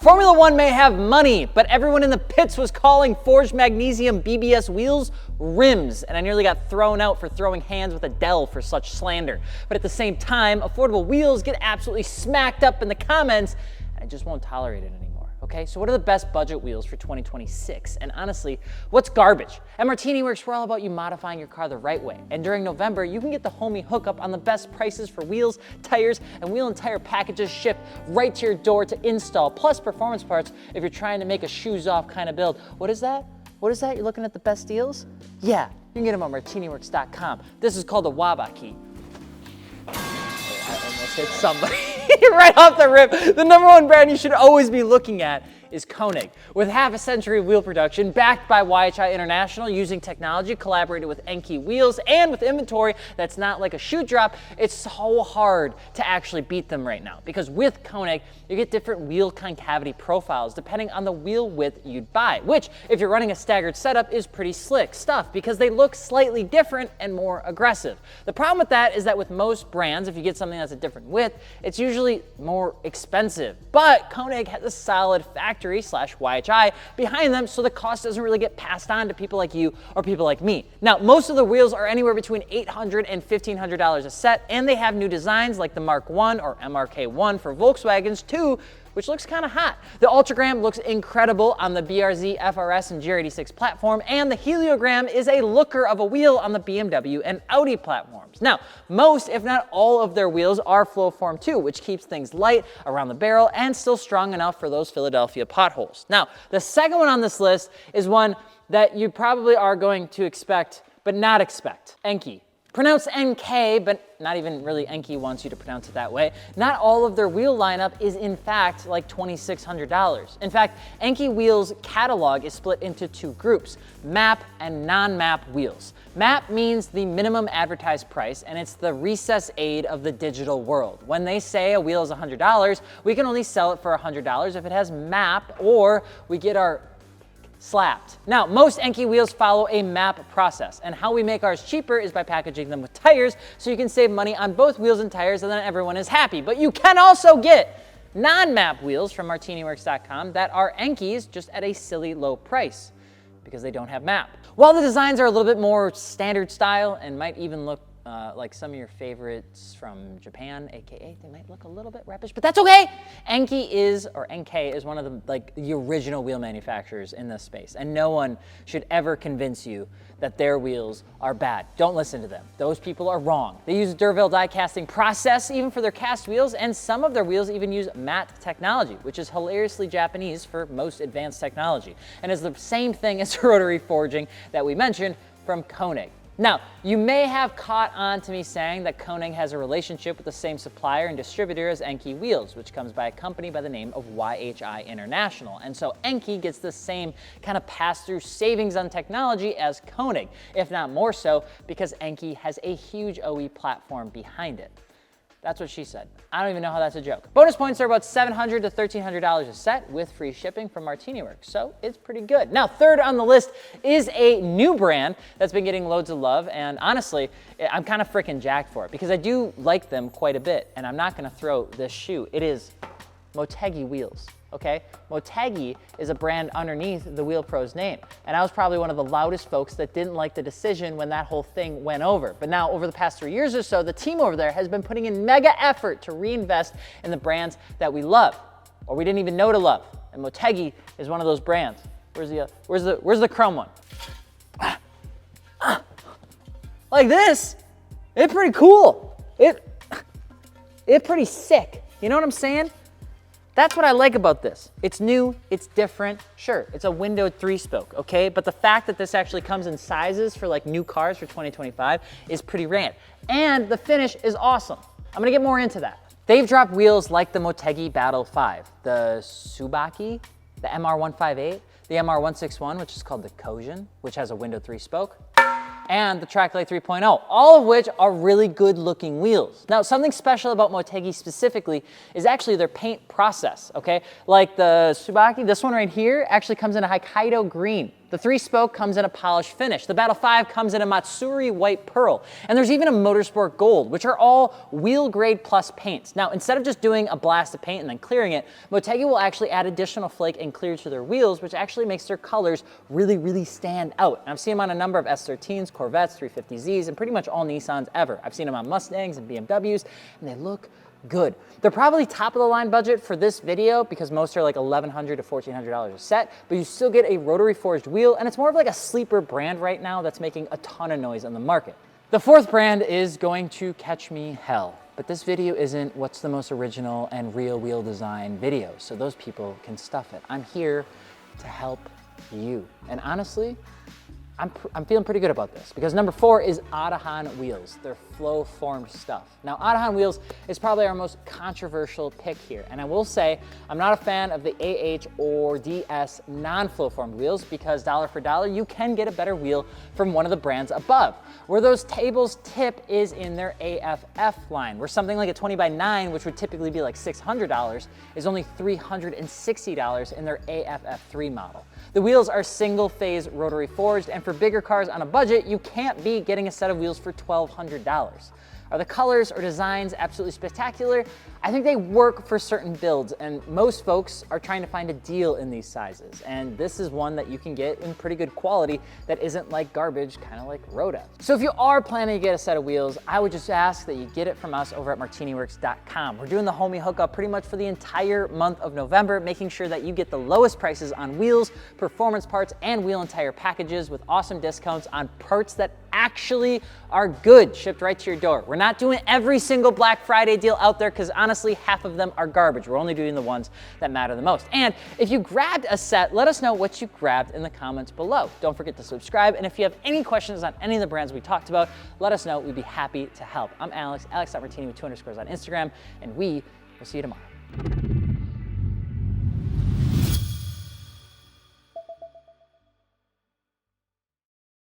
Formula One may have money, but everyone in the pits was calling forged magnesium BBS wheels rims, and I nearly got thrown out for throwing hands with Adele for such slander. But at the same time, affordable wheels get absolutely smacked up in the comments, and I just won't tolerate it anymore. Okay, so what are the best budget wheels for 2026? And honestly, what's garbage? At Martini Works, we're all about you modifying your car the right way. And during November, you can get the homie hookup on the best prices for wheels, tires, and wheel and tire packages shipped right to your door to install, plus performance parts if you're trying to make a shoes-off kind of build. What is that? What is that? You're looking at the best deals? Yeah, you can get them on martiniworks.com. This is called a Waba key. I almost hit somebody right off the rip. The #1 brand you should always be looking at is Konig. With half a century of wheel production, backed by YHI International, using technology, collaborated with ENKEI Wheels, and with inventory that's not like a shoe drop, it's so hard to actually beat them right now. Because with Konig, you get different wheel concavity profiles depending on the wheel width you'd buy, which, if you're running a staggered setup, is pretty slick stuff because they look slightly different and more aggressive. The problem with that is that with most brands, if you get something that's a different width, it's usually more expensive. But Konig has a solid factory/YHI behind them, so the cost doesn't really get passed on to people like you or people like me. Now, most of the wheels are anywhere between $800 and $1,500 a set, and they have new designs like the Mark 1 or MRK1 for Volkswagens too, which looks kind of hot. The Ultragram looks incredible on the BRZ, FRS, and GR86 platform, and the Heliogram is a looker of a wheel on the BMW and Audi platforms. Now, most, if not all of their wheels are flow form too, which keeps things light around the barrel and still strong enough for those Philadelphia potholes. Now, the second one on this list is one that you probably are going to expect, but not expect. ENKEI. Pronounced Enkei, but not even really ENKEI wants you to pronounce it that way. Not all of their wheel lineup is in fact like $2,600. In fact, ENKEI Wheels catalog is split into two groups, MAP and non-MAP wheels. MAP means the minimum advertised price, and it's the recess aid of the digital world. When they say a wheel is $100, we can only sell it for $100 if it has MAP, or we get our slapped. Now, most ENKEI wheels follow a MAP process, and how we make ours cheaper is by packaging them with tires, so you can save money on both wheels and tires, and then everyone is happy. But you can also get non-MAP wheels from martiniworks.com that are ENKEIs, just at a silly low price, because they don't have MAP. While the designs are a little bit more standard style and might even look like some of your favorites from Japan, aka they might look a little bit rappish, but that's okay. ENKEI is one of the original wheel manufacturers in this space, and no one should ever convince you that their wheels are bad. Don't listen to them. Those people are wrong. They use a Durville die casting process even for their cast wheels, and some of their wheels even use matte technology, which is hilariously Japanese for most advanced technology, and is the same thing as rotary forging that we mentioned from Konig. Now, you may have caught on to me saying that Konig has a relationship with the same supplier and distributor as ENKEI Wheels, which comes by a company by the name of YHI International. And so ENKEI gets the same kind of pass-through savings on technology as Konig, if not more so, because ENKEI has a huge OE platform behind it. That's what she said. I don't even know how that's a joke. Bonus points are about $700 to $1,300 a set with free shipping from Martini Works, so it's pretty good. Now, third on the list is a new brand that's been getting loads of love, and honestly, I'm kind of freaking jacked for it because I do like them quite a bit, and I'm not gonna throw this shoe. It is MOTEGI Wheels. Okay, Motegi is a brand underneath the Wheel Pro's name, and I was probably one of the loudest folks that didn't like the decision when that whole thing went over. But now, over the past 3 years or so, the team over there has been putting in mega effort to reinvest in the brands that we love, or we didn't even know to love. And Motegi is one of those brands. Where's the chrome one? Like this. It's pretty cool. It's pretty sick. You know what I'm saying? That's what I like about this. It's new, it's different. Sure, it's a windowed 3-spoke, okay? But the fact that this actually comes in sizes for like new cars for 2025 is pretty rad. And the finish is awesome. I'm gonna get more into that. They've dropped wheels like the Motegi Battle 5, the Tsubaki, the MR158, the MR161, which is called the Kojin, which has a windowed 3-spoke, and the Tracklay 3.0, all of which are really good looking wheels. Now, something special about Motegi specifically is actually their paint process, okay? Like the Tsubaki, this one right here actually comes in a Hokkaido green. The 3-spoke comes in a polished finish. The Battle 5 comes in a Matsuri white pearl. And there's even a Motorsport gold, which are all wheel grade plus paints. Now, instead of just doing a blast of paint and then clearing it, Motegi will actually add additional flake and clear to their wheels, which actually makes their colors really, really stand out. And I've seen them on a number of S13s, Corvettes, 350Zs, and pretty much all Nissans ever. I've seen them on Mustangs and BMWs, and they look good. They're probably top of the line budget for this video because most are like $1,100 to $1,400 a set, but you still get a rotary forged wheel, and it's more of like a sleeper brand right now that's making a ton of noise on the market. The 4th brand is going to catch me hell, but this video isn't what's the most original and real wheel design video, so those people can stuff it. I'm here to help you, and honestly, I'm feeling pretty good about this because number 4 is Adahan Wheels. They're flow formed stuff. Now, Adahan Wheels is probably our most controversial pick here. And I will say, I'm not a fan of the AH or DS non-flow formed wheels because dollar for dollar, you can get a better wheel from one of the brands above. Where those tables tip is in their AFF line, where something like a 20x9, which would typically be like $600, is only $360 in their AFF3 model. The wheels are single phase rotary forged, and for bigger cars on a budget, you can't be getting a set of wheels for $1,200. Are the colors or designs absolutely spectacular? I think they work for certain builds, and most folks are trying to find a deal in these sizes. And this is one that you can get in pretty good quality that isn't like garbage, kind of like Rhoda. So if you are planning to get a set of wheels, I would just ask that you get it from us over at martiniworks.com. We're doing the homie hookup pretty much for the entire month of November, making sure that you get the lowest prices on wheels, performance parts, and wheel and tire packages with awesome discounts on parts that actually are good, shipped right to your door. We're not doing every single Black Friday deal out there because honestly, half of them are garbage. We're only doing the ones that matter the most. And if you grabbed a set, let us know what you grabbed in the comments below. Don't forget to subscribe. And if you have any questions on any of the brands we talked about, let us know. We'd be happy to help. I'm Alex, Alex.Martini with 2 underscores on Instagram, and we will see you tomorrow.